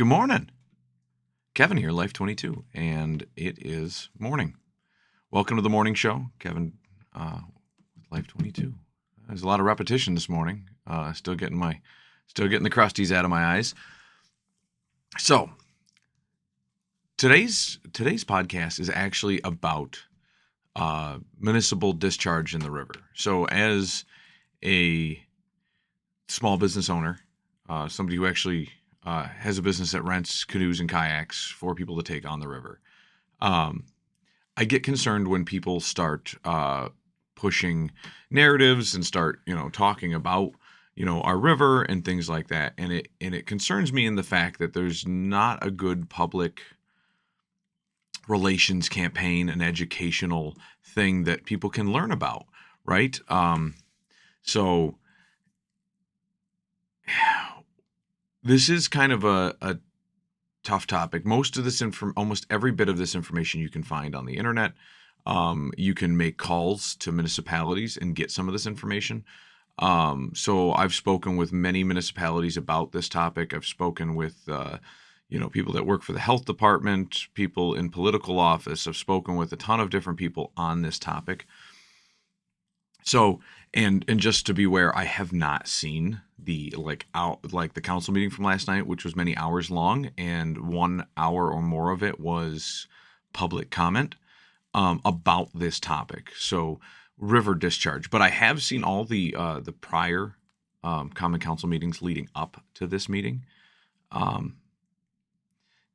Good morning. Kevin here, Life22, and it is morning. Welcome to the morning show, Kevin, with Life22. There's a lot of repetition this morning. Still getting the crusties out of my eyes. So today's podcast is actually about municipal discharge in the river. So as a small business owner, somebody who actually has a business that rents canoes and kayaks for people to take on the river. I get concerned when people start pushing narratives and start, talking about, our river and things like that. And it concerns me in the fact that there's not a good public relations campaign, an educational thing that people can learn about, right? So this is kind of a tough topic. Almost every bit of this information you can find on the internet. You can make calls to municipalities and get some of this information. So I've spoken with many municipalities about this topic. I've spoken with, people that work for the health department, people in political office. I've spoken with a ton of different people on this topic. So, and just to be aware, I have not seen the the council meeting from last night, which was many hours long, and 1 hour or more of it was public comment about this topic. So, river discharge. But I have seen all the prior common council meetings leading up to this meeting.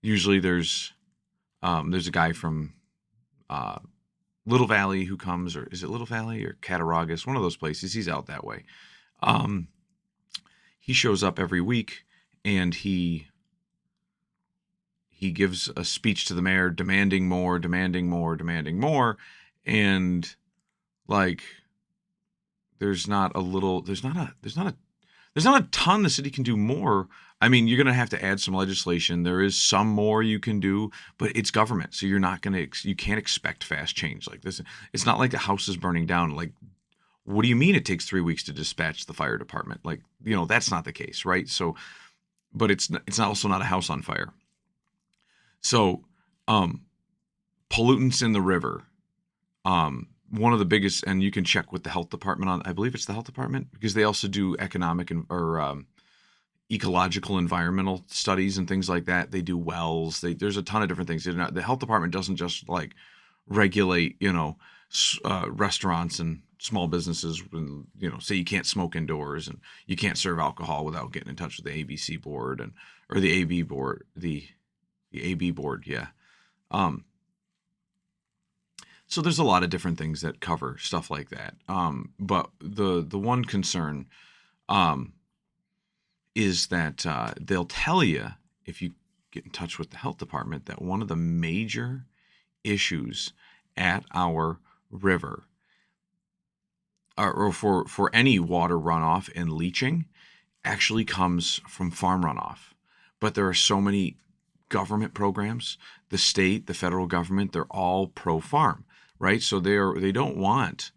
Usually, there's a guy from Little Valley who comes, or is it Little Valley or Cattaraugus? One of those places. He's out that way. He shows up every week, and he gives a speech to the mayor demanding more, and like there's not a ton the city can do more. I mean, you're going to have to add some legislation. There is some more you can do, but it's government. So you can't expect fast change like this. It's not like the house is burning down. Like, what do you mean it takes 3 weeks to dispatch the fire department? Like, that's not the case, right? So, but it's also not a house on fire. So, pollutants in the river, one of the biggest, and you can check with the health department on, I believe it's the health department, because they also do economic ecological environmental studies and things like that. They do wells. There's a ton of different things. The health department doesn't just like regulate, restaurants and small businesses, and say you can't smoke indoors and you can't serve alcohol without getting in touch with the ABC board or the AB board, the AB board, yeah. So there's a lot of different things that cover stuff like that. But the one concern is that they'll tell you, if you get in touch with the health department, that one of the major issues at our river, or for any water runoff and leaching, actually comes from farm runoff. But there are so many government programs, the state, the federal government, they're all pro-farm, right? So they don't want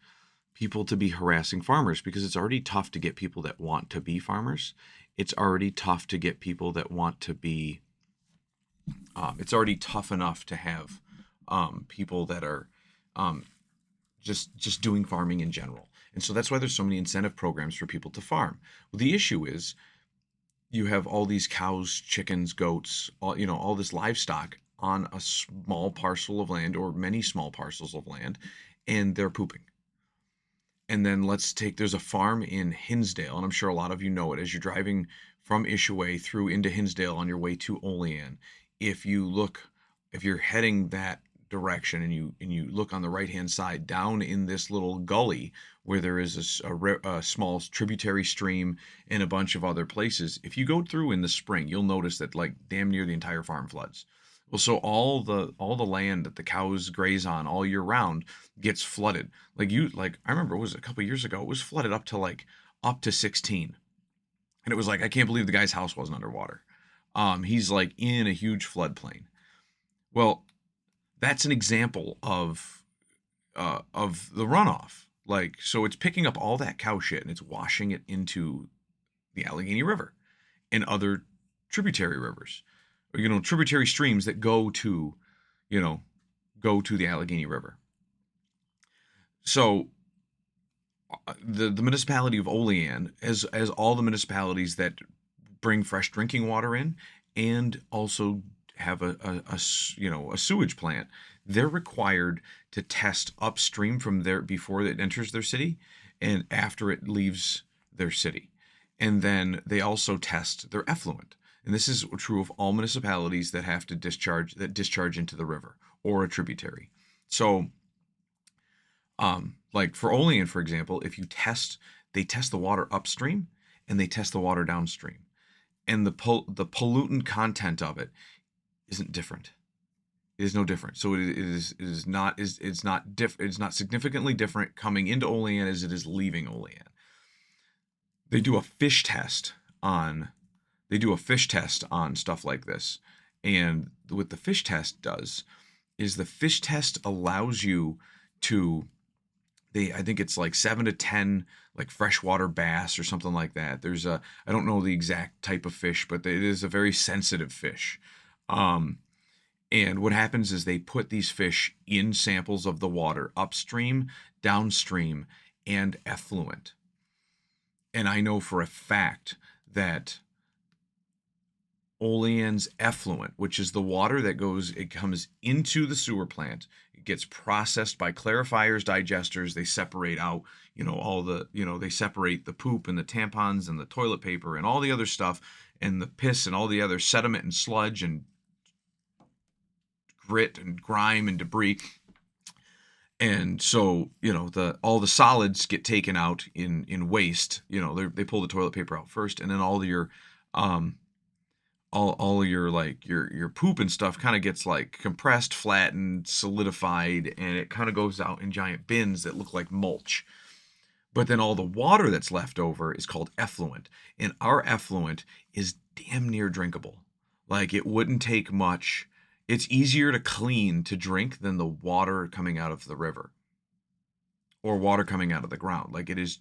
people to be harassing farmers, because it's already tough to get people that want to be farmers. It's already tough to get people that want to be, it's already tough enough to have people that are just doing farming in general. And so that's why there's so many incentive programs for people to farm. Well, the issue is you have all these cows, chickens, goats, all this livestock on a small parcel of land, or many small parcels of land, and they're pooping. And then there's a farm in Hinsdale, and I'm sure a lot of you know it, as you're driving from Ishiway through into Hinsdale on your way to Olean. If you're heading that direction and you look on the right-hand side down in this little gully where there is a small tributary stream and a bunch of other places, if you go through in the spring, you'll notice that like damn near the entire farm floods. Well, so all the land that the cows graze on all year round gets flooded. I remember, it was a couple of years ago, it was flooded up to 16. And it was like, I can't believe the guy's house wasn't underwater. He's like in a huge floodplain. Well, that's an example of the runoff. So it's picking up all that cow shit and it's washing it into the Allegany River and other tributary rivers. tributary streams that you know, go to the Allegheny River. So the municipality of Olean, as all the municipalities that bring fresh drinking water in and also have a sewage plant, they're required to test upstream from there before it enters their city and after it leaves their city. And then they also test their effluent. And this is true of all municipalities that have to discharge into the river or a tributary. So like for Olean, for example, if they test the water upstream and they test the water downstream, and the pollutant content of it isn't different. It is no different. So it's not significantly different coming into Olean as it is leaving Olean. They do a fish test on stuff like this, and what the fish test does is the fish test allows you to I think it's like 7 to 10 like freshwater bass or something like that. I don't know the exact type of fish, but it is a very sensitive fish. And what happens is they put these fish in samples of the water upstream, downstream, and effluent. And I know for a fact that Olean's effluent, which is the water it comes into the sewer plant. It gets processed by clarifiers, digesters. They separate out, they separate the poop and the tampons and the toilet paper and all the other stuff and the piss and all the other sediment and sludge and grit and grime and debris. And so, all the solids get taken out in waste. They pull the toilet paper out first, and then all your your poop and stuff kind of gets like compressed, flattened, solidified, and it kind of goes out in giant bins that look like mulch. But then all the water that's left over is called effluent, and our effluent is damn near drinkable. Like, it wouldn't take much. It's easier to clean to drink than the water coming out of the river or water coming out of the ground. Like, it is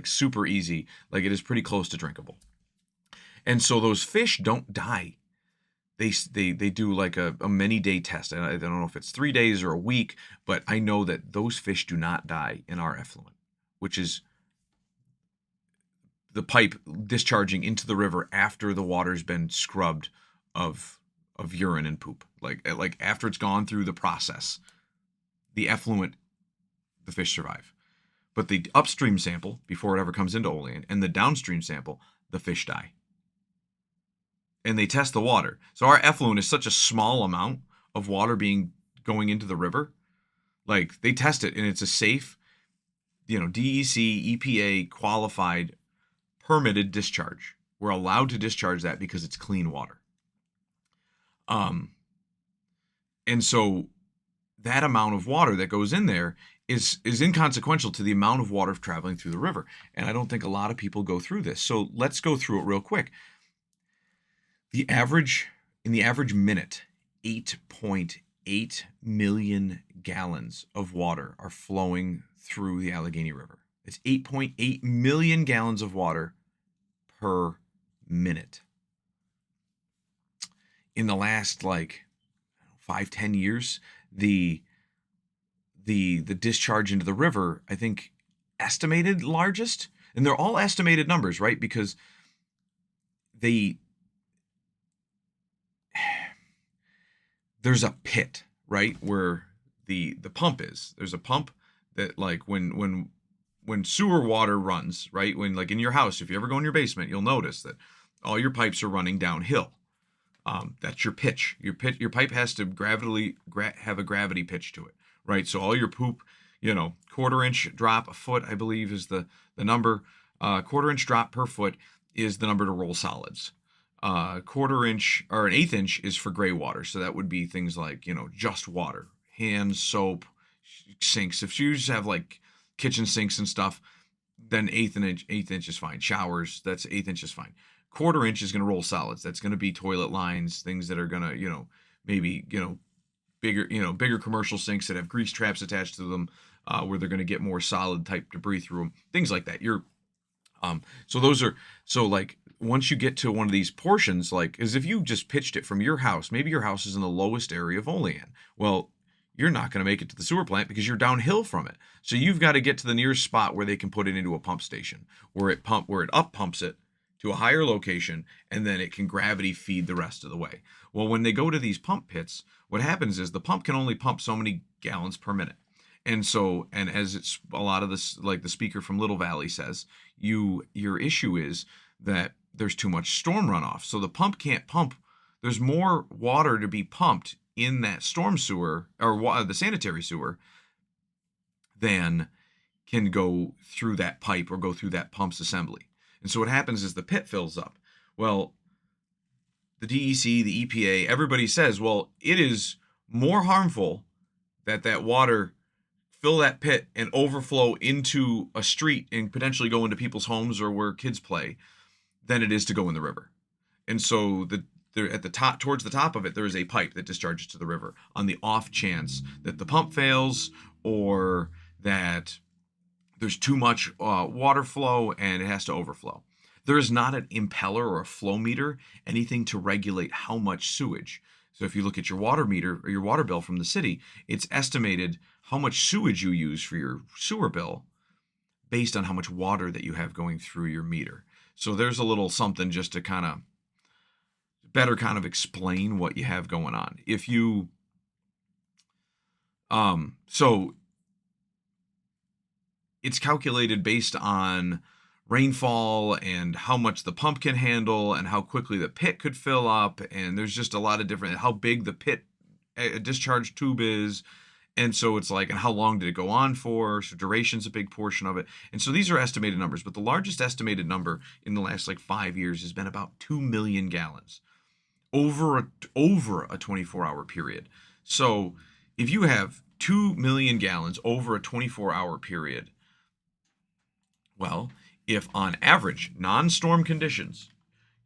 super easy. Like, it is pretty close to drinkable. And so those fish don't die. They do like a many day test. And I don't know if it's 3 days or a week, but I know that those fish do not die in our effluent, which is the pipe discharging into the river after the water's been scrubbed of urine and poop. Like after it's gone through the process, the effluent, the fish survive. But the upstream sample, before it ever comes into Olean, and the downstream sample, the fish die. And they test the water. So our effluent is such a small amount of water going into the river. Like, they test it, and it's a safe, DEC, EPA qualified, permitted discharge. We're allowed to discharge that because it's clean water. And so that amount of water that goes in there is inconsequential to the amount of water traveling through the river. And I don't think a lot of people go through this. So let's go through it real quick. In the average minute, 8.8 million gallons of water are flowing through the Allegany River. It's 8.8 million gallons of water per minute. In the last 5-10 years, the discharge into the river, I think, estimated largest, and they're all estimated numbers, right? Because there's a pit, right, where the pump is. There's a pump that, like, when sewer water runs, right, when, like, in your house, if you ever go in your basement, you'll notice that all your pipes are running downhill. That's your pitch. Your pipe has to have a gravity pitch to it, right? So all your poop, 1/4 inch drop, a foot, I believe, is the number. 1/4 inch drop per foot is the number to roll solids. 1/4 inch or an 1/8 inch is for gray water. So that would be things like, just water, hands, soap, sinks. If you just have like kitchen sinks and stuff, then 1/8 inch is fine. Showers, that's 1/8 inch is fine. 1/4 inch is going to roll solids. That's going to be toilet lines, things that are going to, maybe, bigger commercial sinks that have grease traps attached to them, where they're going to get more solid type debris through them, things like that. So like once you get to one of these portions, like, as if you just pitched it from your house, maybe your house is in the lowest area of Olean. Well, you're not going to make it to the sewer plant because you're downhill from it. So you've got to get to the nearest spot where they can put it into a pump station, where it up pumps it to a higher location, and then it can gravity feed the rest of the way. Well, when they go to these pump pits, what happens is the pump can only pump so many gallons per minute. And so, and as it's a lot of this, like the speaker from Little Valley says, your issue is that there's too much storm runoff. So the pump can't pump. There's more water to be pumped in that storm sewer or the sanitary sewer than can go through that pipe or go through that pump's assembly. And so what happens is the pit fills up. Well, the DEC, the EPA, everybody says, well, it is more harmful that water fill that pit and overflow into a street and potentially go into people's homes or where kids play than it is to go in the river. And so there at the top, towards the top of it, there is a pipe that discharges to the river on the off chance that the pump fails or that there's too much water flow and it has to overflow. There is not an impeller or a flow meter, anything to regulate how much sewage. So if you look at your water meter or your water bill from the city, it's estimated how much sewage you use for your sewer bill based on how much water that you have going through your meter. So there's a little something just to kind of better kind of explain what you have going on. If you, so it's calculated based on rainfall and how much the pump can handle and how quickly the pit could fill up. And there's just a lot of different, how big the pit discharge tube is. And so it's like, and how long did it go on for? So duration's a big portion of it. And so these are estimated numbers, but the largest estimated number in the last like 5 years has been about 2 million gallons over a 24-hour period. So if you have 2 million gallons over a 24-hour period, well, if on average, non-storm conditions,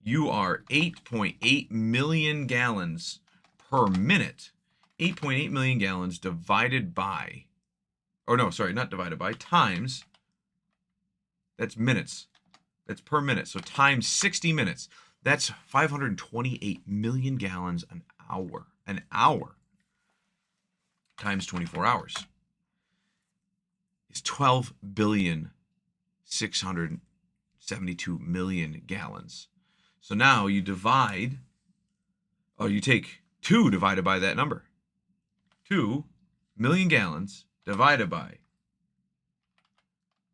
you are 8.8 million gallons per minute, 8.8 million gallons divided by, or no, sorry, not divided by, times, that's minutes. That's per minute. So times 60 minutes. That's 528 million gallons an hour. An hour times 24 hours is 12 billion 672 million gallons. So now you divide, you take 2 divided by that number. 2 million gallons divided by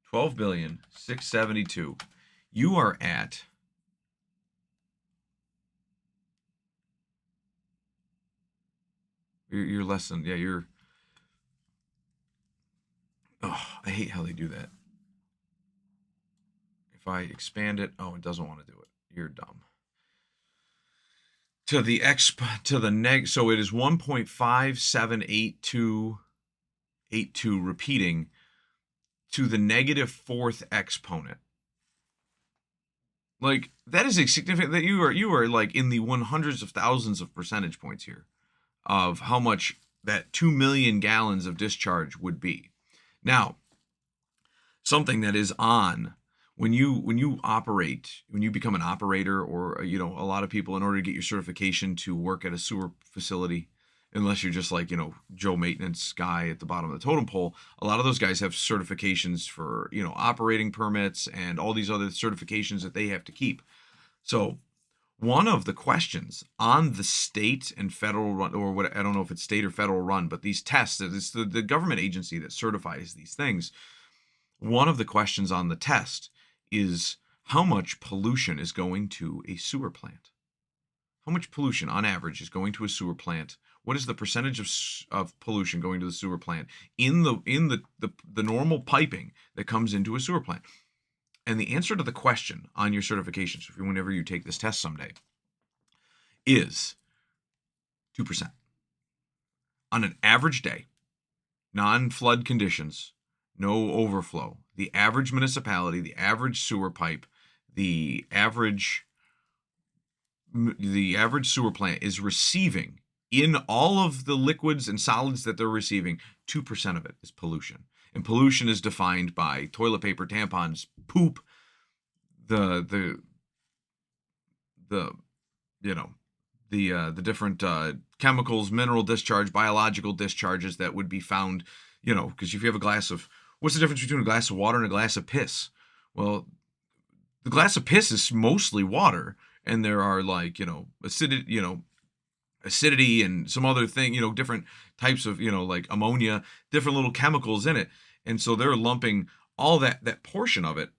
12 billion 672. You are at you're less than, yeah, you're, oh, I hate how they do that. If I expand it, oh, it doesn't want to do it. You're dumb. To the so it is 1.578282 repeating to the negative 4th exponent. Like, that is a significant, that you are like in the 100s of thousands of percentage points here of how much that 2 million gallons of discharge would be. Now, something that is on when you operate, when you become an operator, or a lot of people, in order to get your certification to work at a sewer facility, unless you're just like Joe maintenance guy at the bottom of the totem pole, a lot of those guys have certifications for operating permits and all these other certifications that they have to keep. So one of the questions on the state and federal run, or what, I don't know if it's state or federal run, but these tests, it's the government agency that certifies these things. One of the questions on the test is how much pollution is going to a sewer plant. How much pollution on average is going to a sewer plant? What is the percentage of pollution going to the sewer plant in the normal piping that comes into a sewer plant? And the answer to the question on your certification, so whenever you take this test someday, is 2%. On an average day, non-flood conditions, no overflow, the average municipality, the average sewer pipe, the average sewer plant is receiving, in all of the liquids and solids that they're receiving, 2% of it is pollution. And pollution is defined by toilet paper, tampons, poop, the the you know the different chemicals, mineral discharge, biological discharges that would be found, because if you have a glass of, what's the difference between a glass of water and a glass of piss? Well, the glass of piss is mostly water, and there are like, acidity and some other thing, different types of, like ammonia, different little chemicals in it. And so they're lumping all that portion of it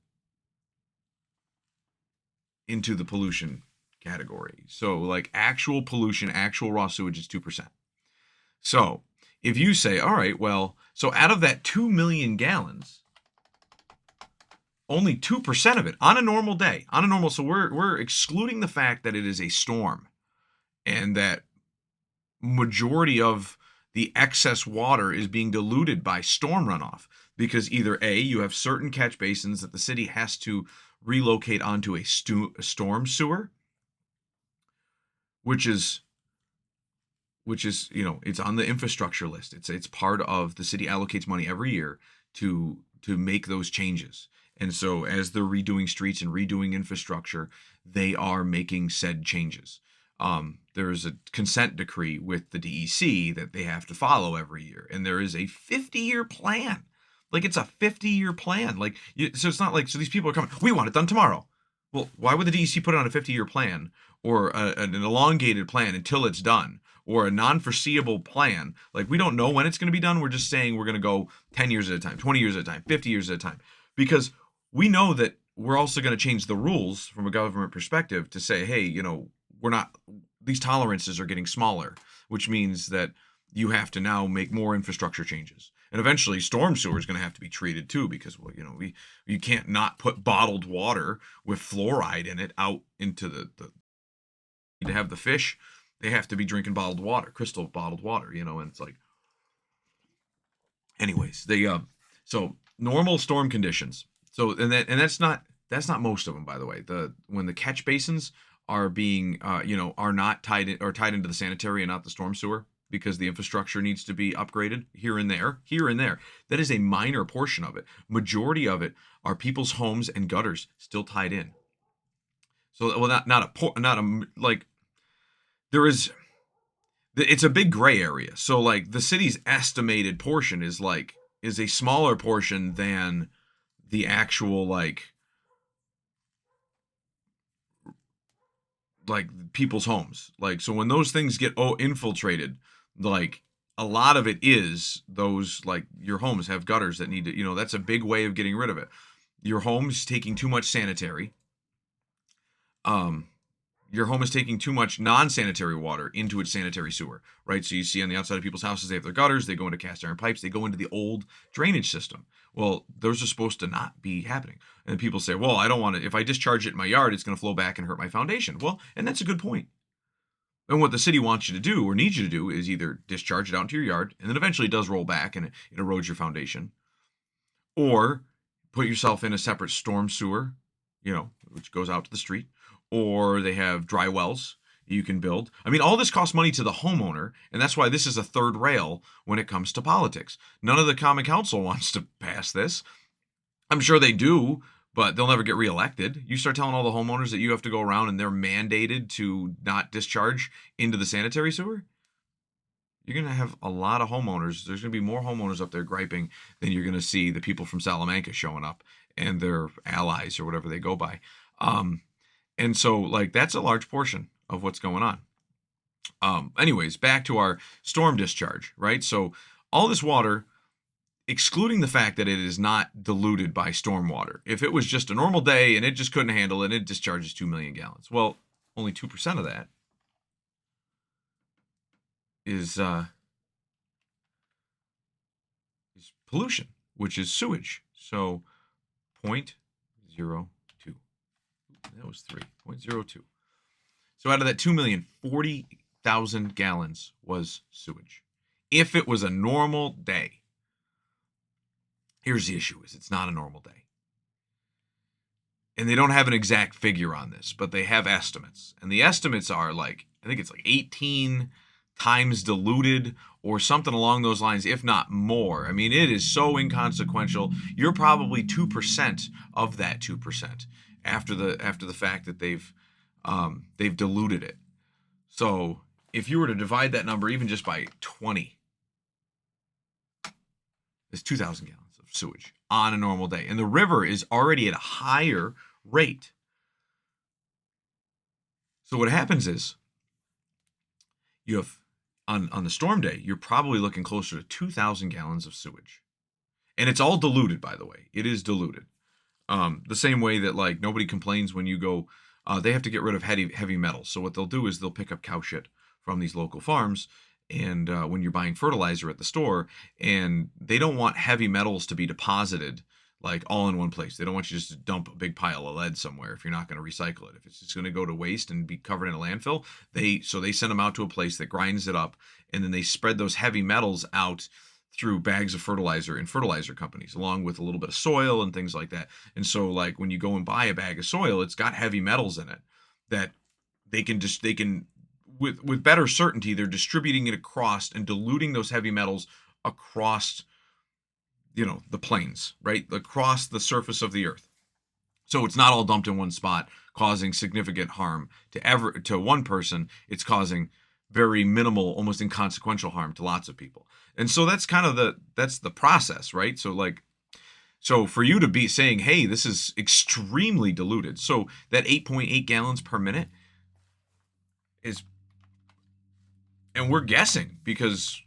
into the pollution category. So like actual pollution, actual raw sewage is 2%. So if you say, all right, well, so out of that 2 million gallons, only 2% of it on a normal day, so we're excluding the fact that it is a storm and that majority of the excess water is being diluted by storm runoff, because either A, you have certain catch basins that the city has to relocate onto a storm sewer, which is it's on the infrastructure list. It's part of, the city allocates money every year to make those changes. And so as they're redoing streets and redoing infrastructure, they are making said changes. There's a consent decree with the DEC that they have to follow every year, and there is a 50-year plan. Like, it's a 50-year plan. Like, so it's not like, so these people are coming, we want it done tomorrow. Well, why would the DEC put it on a 50-year plan, or an elongated plan until it's done, or a non-foreseeable plan? Like, we don't know when it's going to be done. We're just saying we're going to go 10 years at a time, 20 years at a time, 50 years at a time, because we know that we're also going to change the rules from a government perspective to say, hey, we're not, these tolerances are getting smaller, which means that you have to now make more infrastructure changes. And eventually storm sewer is going to have to be treated too, because, well, you can't not put bottled water with fluoride in it out into the to have the fish, they have to be drinking bottled water, crystal bottled water, and it's like, anyways, they so normal storm conditions. So that's not most of them, by the way. When the catch basins are being are not tied into the sanitary and not the storm sewer, because the infrastructure needs to be upgraded here and there. That is a minor portion of it. Majority of it are people's homes and gutters still tied in. So, well, there is, it's a big gray area. So like the city's estimated portion is a smaller portion than the actual like people's homes. Like, so when those things get infiltrated, like a lot of it is those, like, your homes have gutters that need to, that's a big way of getting rid of it. Your home's taking too much sanitary. Your home is taking too much non-sanitary water into its sanitary sewer, right? So you see on the outside of people's houses, they have their gutters, they go into cast iron pipes, they go into the old drainage system. Well, those are supposed to not be happening. And people say, well, I don't want to, if I discharge it in my yard, it's going to flow back and hurt my foundation. Well, and that's a good point. And what the city wants you to do, or needs you to do, is either discharge it out into your yard, and then eventually it does roll back and it erodes your foundation, or put yourself in a separate storm sewer, which goes out to the street, or they have dry wells you can build. I mean, all this costs money to the homeowner, and that's why this is a third rail when it comes to politics. None of the common council wants to pass this. I'm sure they do, but they'll never get reelected. You start telling all the homeowners that you have to go around and they're mandated to not discharge into the sanitary sewer, you're going to have a lot of homeowners. There's going to be more homeowners up there griping than you're going to see the people from Salamanca showing up and their allies or whatever they go by. And so, like, that's a large portion of what's going on. Anyways, back to our storm discharge, right? So all this water, excluding the fact that it is not diluted by storm water. If it was just a normal day and it just couldn't handle it, it discharges 2 million gallons. Well, only 2% of that is pollution, which is sewage. So 0.02. That was 3.02. So out of that 2 million, 40,000 gallons was sewage. If it was a normal day, here's the issue: is it's not a normal day. And they don't have an exact figure on this, but they have estimates. And the estimates are like, I think it's like 18 times diluted or something along those lines, if not more. I mean, it is so inconsequential. You're probably 2% of that 2% after the fact that they've They've diluted it. So if you were to divide that number even just by 20, it's 2,000 gallons of sewage on a normal day. And the river is already at a higher rate. So what happens is you have on the storm day, you're probably looking closer to 2,000 gallons of sewage. And it's all diluted, by the way. It is diluted. The same way that like nobody complains when you go, they have to get rid of heavy metals. So what they'll do is they'll pick up cow shit from these local farms, and when you're buying fertilizer at the store, and they don't want heavy metals to be deposited like all in one place. They don't want you just to dump a big pile of lead somewhere if you're not going to recycle it. If it's just going to go to waste and be covered in a landfill, they send them out to a place that grinds it up, and then they spread those heavy metals out through bags of fertilizer in fertilizer companies, along with a little bit of soil and things like that. And so like when you go and buy a bag of soil, it's got heavy metals in it that they can with better certainty, they're distributing it across and diluting those heavy metals across, the plains, right? Across the surface of the earth. So it's not all dumped in one spot, causing significant harm to one person. It's causing very minimal, almost inconsequential harm to lots of people. And so that's kind of that's the process, right? So for you to be saying, hey, this is extremely diluted. So that 8.8 gallons per minute is, and we're guessing because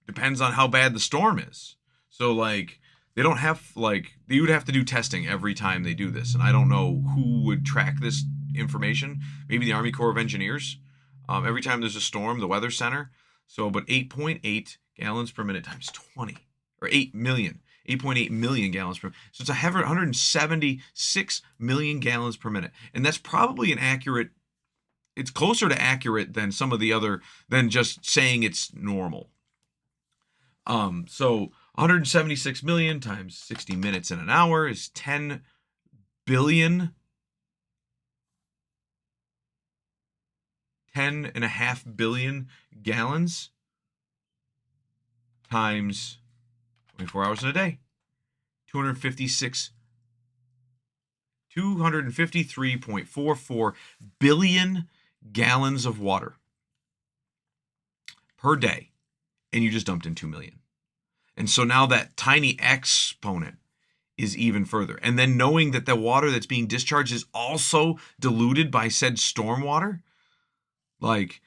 depends on how bad the storm is. So like they don't have you would have to do testing every time they do this. And I don't know who would track this information. Maybe the Army Corps of Engineers. Every time there's a storm, the Weather Center. So, but 8.8 gallons per minute times 20, or 8 million, 8.8 million gallons per minute. So it's 176 million gallons per minute. And that's probably it's closer to accurate than some of the other, than just saying it's normal. So 176 million times 60 minutes in an hour is 10 billion 10.5 billion gallons times 24 hours in a day. 253.44 billion gallons of water per day. And you just dumped in 2 million. And so now that tiny exponent is even further. And then knowing that the water that's being discharged is also diluted by said stormwater. Like,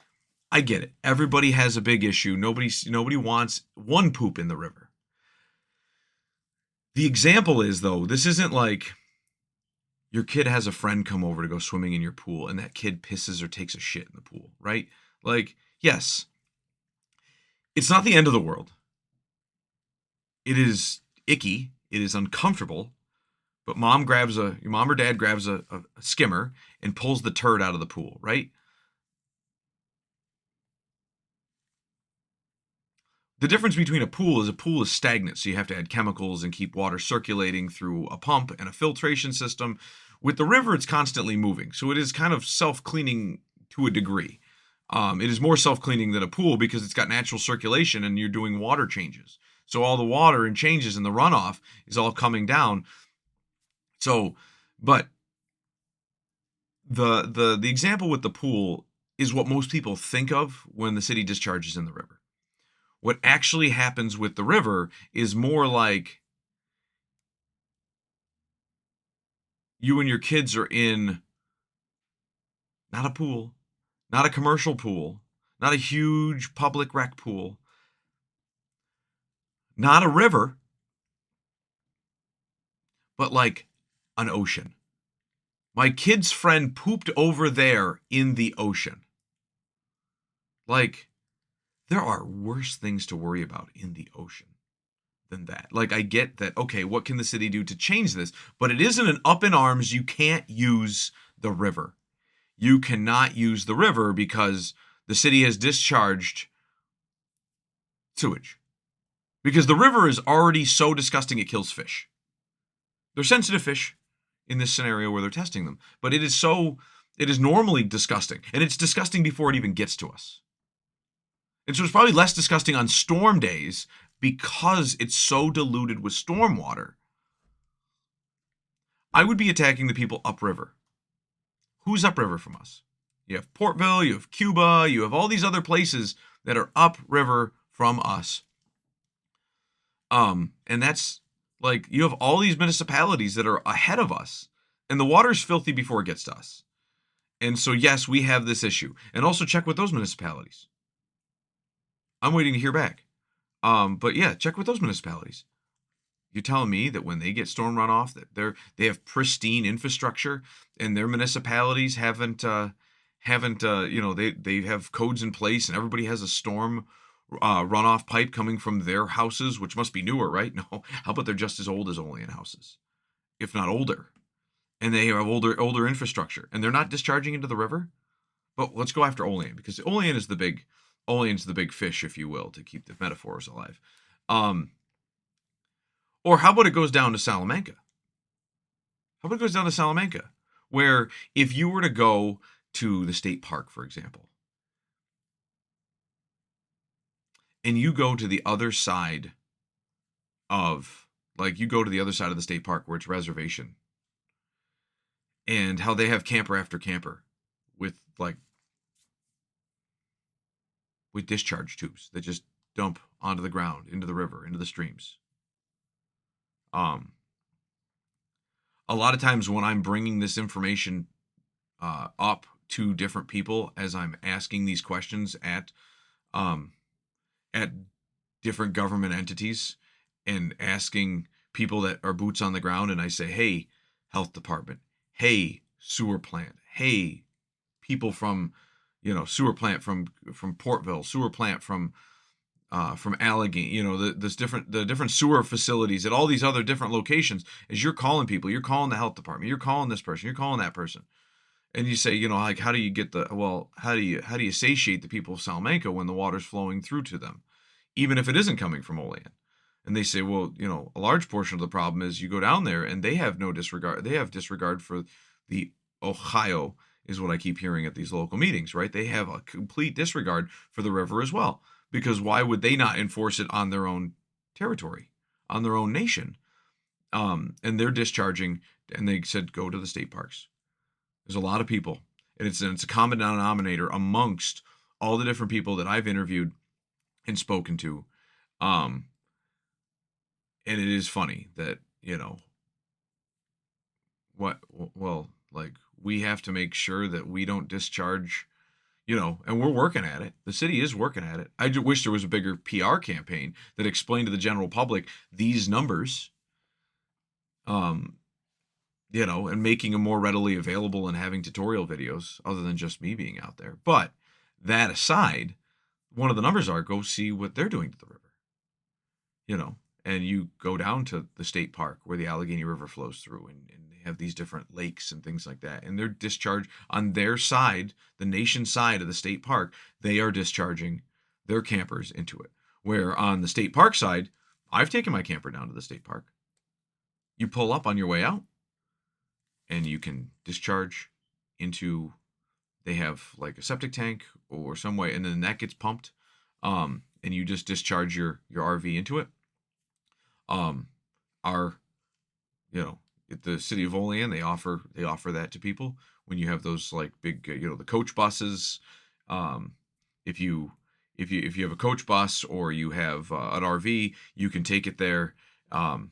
I get it. Everybody has a big issue. Nobody wants one poop in the river. The example is, though, this isn't like your kid has a friend come over to go swimming in your pool and that kid pisses or takes a shit in the pool, right? Like, yes, it's not the end of the world. It is icky. It is uncomfortable. But your mom or dad grabs a skimmer and pulls the turd out of the pool, right? The difference between a pool is stagnant, so you have to add chemicals and keep water circulating through a pump and a filtration system. With the river, it's constantly moving, so it is kind of self-cleaning to a degree. It is more self-cleaning than a pool because it's got natural circulation and you're doing water changes. So all the water and changes in the runoff is all coming down. So, but the example with the pool is what most people think of when the city discharges in the river. What actually happens with the river is more like you and your kids are in not a pool, not a commercial pool, not a huge public rec pool, not a river, but like an ocean. My kid's friend pooped over there in the ocean. Like, there are worse things to worry about in the ocean than that. Like, I get that, okay, what can the city do to change this? But it isn't an up in arms, you can't use the river. You cannot use the river because the city has discharged sewage. Because the river is already so disgusting it kills fish. They're sensitive fish in this scenario where they're testing them. But it is normally disgusting. And it's disgusting before it even gets to us. And so it's probably less disgusting on storm days because it's so diluted with storm water. I would be attacking the people upriver Who's upriver from us? You have Portville, you have Cuba, you have all these other places that are upriver from us. And that's like, you have all these municipalities that are ahead of us, and the water's filthy before it gets to us. And so, yes, we have this issue. And also check with those municipalities. I'm waiting to hear back. But yeah, check with those municipalities. You're telling me that when they get storm runoff, that they have pristine infrastructure, and their municipalities haven't they have codes in place, and everybody has a storm runoff pipe coming from their houses, which must be newer, right? No, how about they're just as old as Olean houses, if not older, and they have older infrastructure, and they're not discharging into the river. But let's go after Olean, because Olean's the big fish, if you will, to keep the metaphors alive. Or how about it goes down to Salamanca? How about it goes down to Salamanca, where if you were to go to the state park, for example, and you go to the other side of, like, you go to the other side of the state park where it's reservation, and how they have camper after camper with discharge tubes that just dump onto the ground, into the river, into the streams. A lot of times when I'm bringing this information up to different people, as I'm asking these questions um, at different government entities, and asking people that are boots on the ground, and I say, hey, health department, hey, sewer plant, hey, people from, sewer plant from Portville, sewer plant from Allegany, the different sewer facilities at all these other different locations. As you're calling people, you're calling the health department, you're calling this person, you're calling that person, and you say, like, how do you satiate the people of Salamanca when the water's flowing through to them, even if it isn't coming from Olean? And they say, well, a large portion of the problem is you go down there and they have no disregard. They have disregard for the Ohio, is what I keep hearing at these local meetings, right? They have a complete disregard for the river as well, because why would they not enforce it on their own territory, on their own nation? And they're discharging, and they said, go to the state parks. There's a lot of people, and it's a common denominator amongst all the different people that I've interviewed and spoken to. And it is funny that, like, we have to make sure that we don't discharge, and we're working at it. The city is working at it. I just wish there was a bigger PR campaign that explained to the general public these numbers, and making them more readily available, and having tutorial videos other than just me being out there. But that aside, one of the numbers are, go see what they're doing to the river, and you go down to the state park where the Allegany River flows through, and they have these different lakes and things like that, and they're discharged on their side, the nation side of the state park. They are discharging their campers into it, where on the state park side, I've taken my camper down to the state park. You pull up on your way out, and you can discharge into, they have like a septic tank or some way, and then that gets pumped, and you just discharge your RV into it. Our, at the city of Olean, they offer that to people when you have those, like, big, the coach buses. If you have a coach bus, or you have an RV, you can take it there, and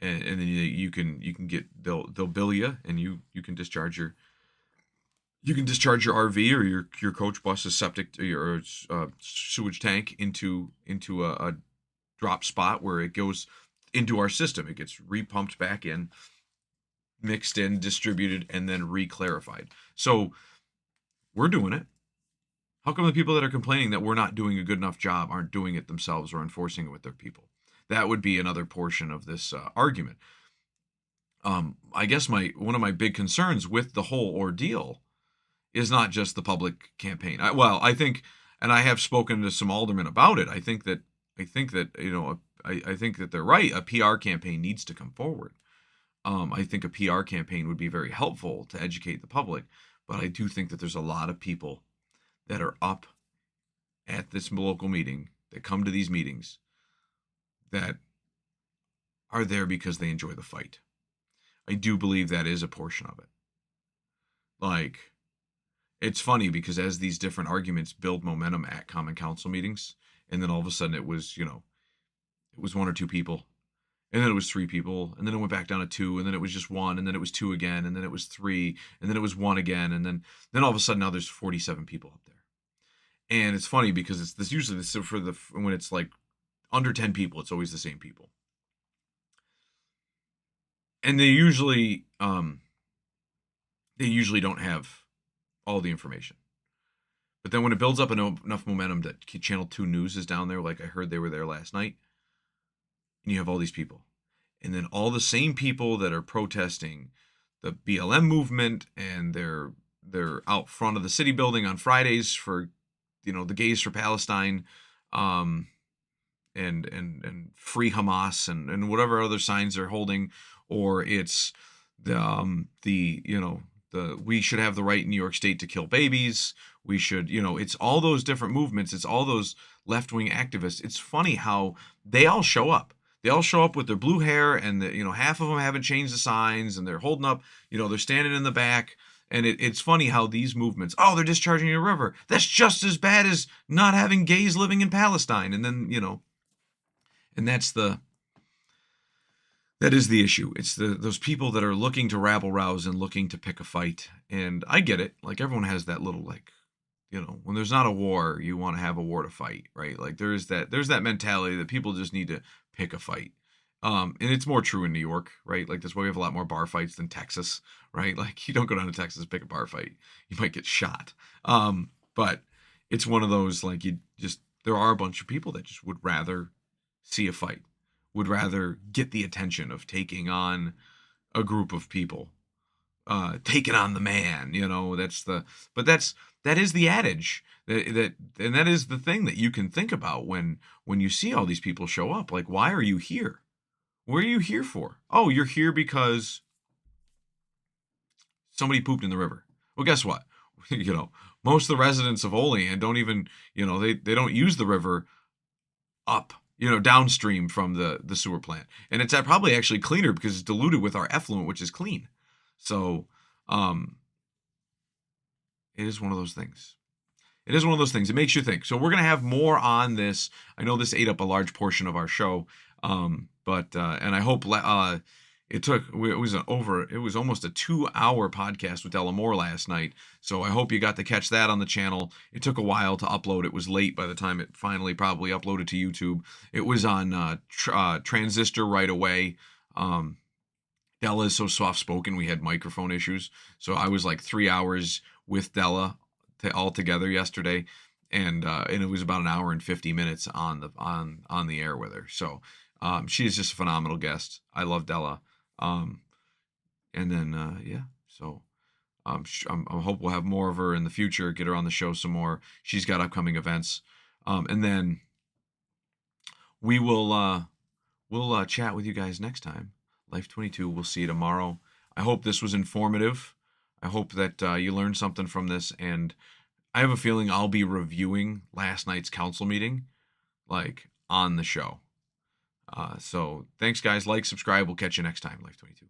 then you can get, they'll bill you, and you can discharge your RV or your coach bus's septic or your sewage tank into a drop spot where it goes into our system. It gets repumped back in, mixed in, distributed, and then re-clarified. So we're doing it. How come the people that are complaining that we're not doing a good enough job aren't doing it themselves or enforcing it with their people? That would be another portion of this argument. I guess one of my big concerns with the whole ordeal is not just the public campaign. I think, and I have spoken to some aldermen about it. I think that I think that they're right. A PR campaign needs to come forward. I think a PR campaign would be very helpful to educate the public, but I do think that there's a lot of people that are up at this local meeting, that come to these meetings, that are there because they enjoy the fight. I do believe that is a portion of it. Like, it's funny because as these different arguments build momentum at common council meetings, and then all of a sudden it was, it was one or two people, and then it was three people, and then it went back down to two, and then it was just one, and then it was two again, and then it was three, and then it was one again, and then all of a sudden now there's 47 people up there. And it's funny because it's this usually this for the when it's like under 10 people, it's always the same people. And they usually don't have all the information. But then when it builds up enough momentum that Channel 2 News is down there, like I heard they were there last night, and you have all these people. And then all the same people that are protesting the BLM movement, and they're out front of the city building on Fridays for, the Gays for Palestine, um, and free Hamas, and whatever other signs they're holding, or it's the we should have the right in New York State to kill babies. We should, it's all those different movements. It's all those left-wing activists. It's funny how they all show up. They all show up with their blue hair, and half of them haven't changed the signs, and they're holding up, they're standing in the back. And it's funny how these movements, oh, they're discharging a river. That's just as bad as not having gays living in Palestine. And then, and that is the issue. It's those people that are looking to rabble rouse and looking to pick a fight. And I get it. Like, everyone has that little, like, when there's not a war, you want to have a war to fight, right? Like, there's that mentality that people just need to pick a fight. And it's more true in New York, right? Like, that's why we have a lot more bar fights than Texas, right? Like, you don't go down to Texas, pick a bar fight. You might get shot. But it's one of those, like, there are a bunch of people that just would rather see a fight, would rather get the attention of taking on a group of people, taking on the man, that is the adage and that is the thing that you can think about when you see all these people show up. Like, why are you here? What are you here for? Oh, you're here because somebody pooped in the river. Well, guess what? Most of the residents of Olean don't even, they don't use the river up, downstream from the sewer plant. And it's probably actually cleaner because it's diluted with our effluent, which is clean. So, it is one of those things. It is one of those things. It makes you think. So we're going to have more on this. I know this ate up a large portion of our show. But I hope it was almost a 2-hour podcast with Della Moore last night. So I hope you got to catch that on the channel. It took a while to upload. It was late by the time it finally probably uploaded to YouTube. It was on Transistor right away. Della is so soft-spoken, we had microphone issues. So I was like 3 hours with Della all together yesterday. And it was about an hour and 50 minutes on the air with her. So she is just a phenomenal guest. I love Della. And then yeah, so I hope we'll have more of her in the future. Get her on the show some more. She's got upcoming events. And then we'll chat with you guys next time. Life22. We'll see you tomorrow. I hope this was informative. I hope that you learned something from this, and I have a feeling I'll be reviewing last night's council meeting, like, on the show. So thanks, guys. Like, subscribe. We'll catch you next time. Life22.